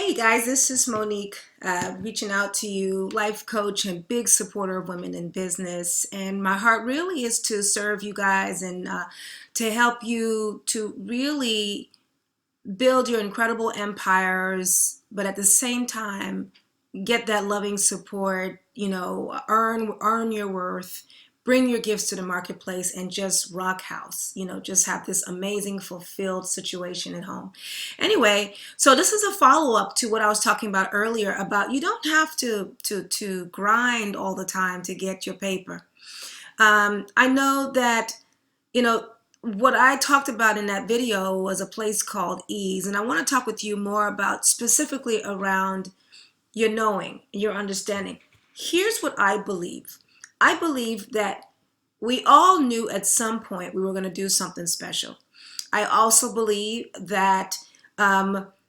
Hey guys, this is Monique reaching out to you, life coach and big supporter of women in business. And my heart really is to serve you guys and to help you to really build your incredible empires, but at the same time, get that loving support, earn your worth, bring your gifts to the marketplace and just rock house, just have this amazing fulfilled situation at home. Anyway, so this is a follow-up to what I was talking about earlier about you don't have to grind all the time to get your paper. I know that, you know, what I talked about in that video was a place called ease, and I want to talk with you more about specifically around your knowing, your understanding. Here's what I believe. I believe that we all knew at some point we were going to do something special. I also believe that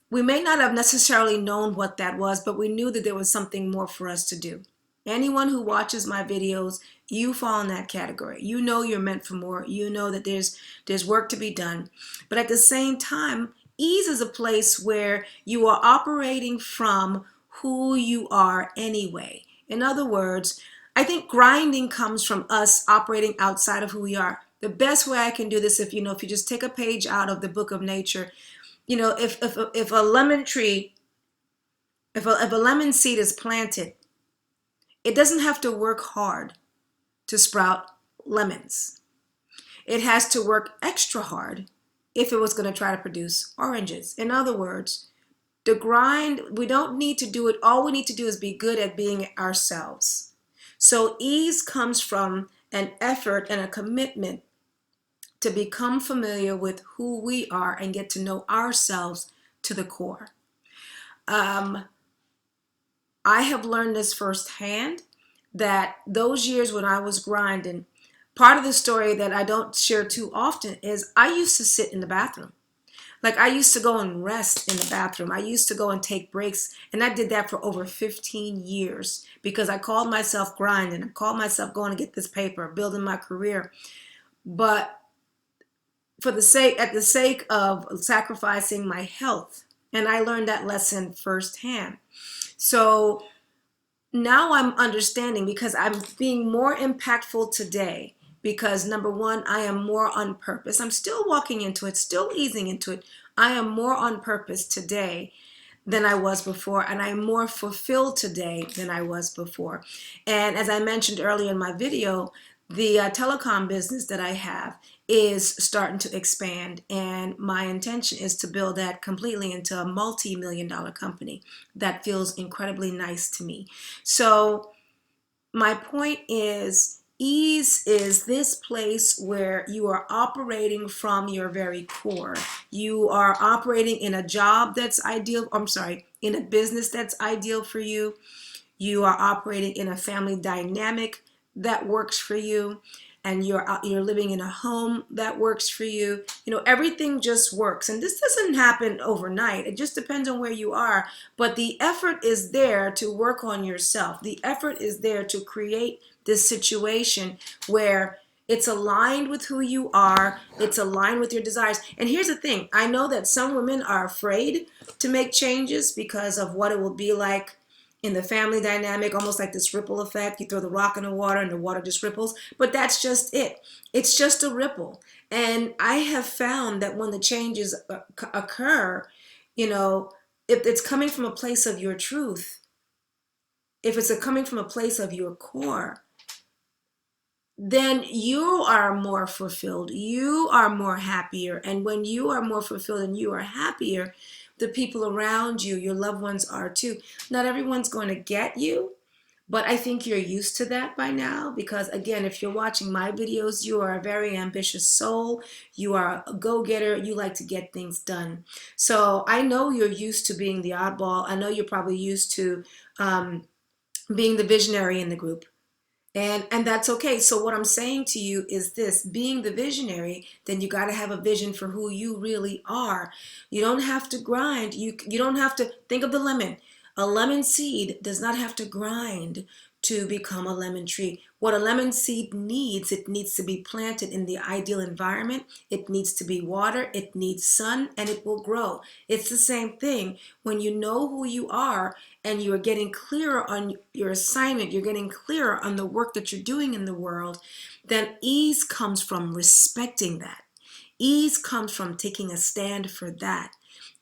we may not have necessarily known what that was, but we knew that there was something more for us to do. Anyone who watches my videos, you fall in that category. You know you're meant for more. You know that there's work to be done. But at the same time, ease is a place where you are operating from who you are anyway. In other words, I think grinding comes from us operating outside of who we are. The best way I can do this, if you just take a page out of the book of nature, if a lemon tree, if a lemon seed is planted, it doesn't have to work hard to sprout lemons. It has to work extra hard if it was going to try to produce oranges. In other words, the grind, we don't need to do it. All we need to do is be good at being ourselves. So ease comes from an effort and a commitment to become familiar with who we are and get to know ourselves to the core. I have learned this firsthand, that those years when I was grinding, part of the story that I don't share too often is I used to sit in the bathroom. Like I used to go and rest in the bathroom. I used to go and take breaks. And I did that for over 15 years because I called myself grinding. I called myself going to get this paper, building my career. But at the sake of sacrificing my health. And I learned that lesson firsthand. So now I'm understanding because I'm being more impactful today because number one, I am more on purpose. I'm still walking into it, still easing into it. I am more on purpose today than I was before, and I'm more fulfilled today than I was before. And as I mentioned earlier in my video, the telecom business that I have is starting to expand, and my intention is to build that completely into a multi-million-dollar company that feels incredibly nice to me. So my point is, ease is this place where you are operating from your very core. You are operating in a job that's ideal, in a business that's ideal for you. You are operating in a family dynamic that works for you, and you're living in a home that works for you. Everything just works, and this doesn't happen overnight. It just depends on where you are, but the effort is there to work on yourself. The effort is there to create this situation where it's aligned with who you are, it's aligned with your desires. And here's the thing, I know that some women are afraid to make changes because of what it will be like in the family dynamic, almost like this ripple effect. You throw the rock in the water and the water just ripples, but that's just it. It's just a ripple. And I have found that when the changes occur, if it's coming from a place of your truth, if it's coming from a place of your core, then you are more fulfilled. You are more happier. And when you are more fulfilled and you are happier, the people around you, your loved ones, are too. Not everyone's going to get you, but I think you're used to that by now because, again, if you're watching my videos, you are a very ambitious soul. You are a go-getter. You like to get things done. So I know you're used to being the oddball. I know you're probably used to being the visionary in the group. And that's okay. So what I'm saying to you is this: being the visionary, then you got to have a vision for who you really are. You don't have to grind. You don't have to think of the lemon. A lemon seed does not have to grind to become a lemon tree. What a lemon seed needs, it needs to be planted in the ideal environment. It needs to be water, it needs sun, and it will grow. It's the same thing. When you know who you are and you're getting clearer on your assignment, you're getting clearer on the work that you're doing in the world, then ease comes from respecting that. Ease comes from taking a stand for that.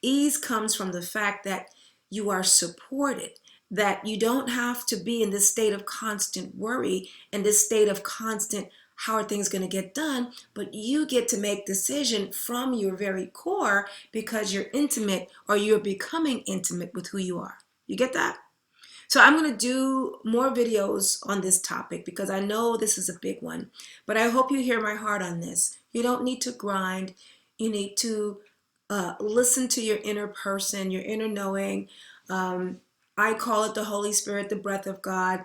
Ease comes from the fact that you are supported, that you don't have to be in this state of constant worry and this state of constant how are things going to get done, but you get to make decision from your very core because you're intimate or you're becoming intimate with who you are. You get that? So I'm going to do more videos on this topic because I know this is a big one, but I hope you hear my heart on this. You don't need to grind. You need to listen to your inner person, your inner knowing. I call it the Holy Spirit, the breath of God,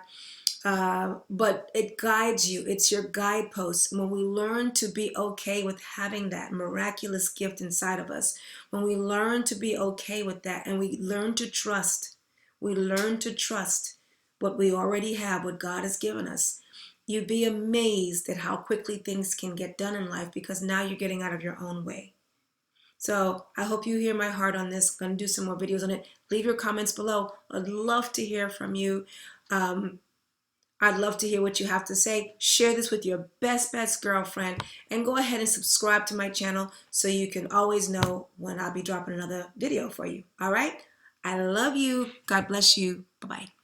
but it guides you. It's your guidepost. When we learn to be okay with having that miraculous gift inside of us, when we learn to be okay with that and we learn to trust what we already have, what God has given us. You'd be amazed at how quickly things can get done in life because now you're getting out of your own way. So I hope you hear my heart on this. I'm going to do some more videos on it. Leave your comments below. I'd love to hear from you. I'd love to hear what you have to say. Share this with your best girlfriend and go ahead and subscribe to my channel so you can always know when I'll be dropping another video for you. All right? I love you. God bless you. Bye-bye.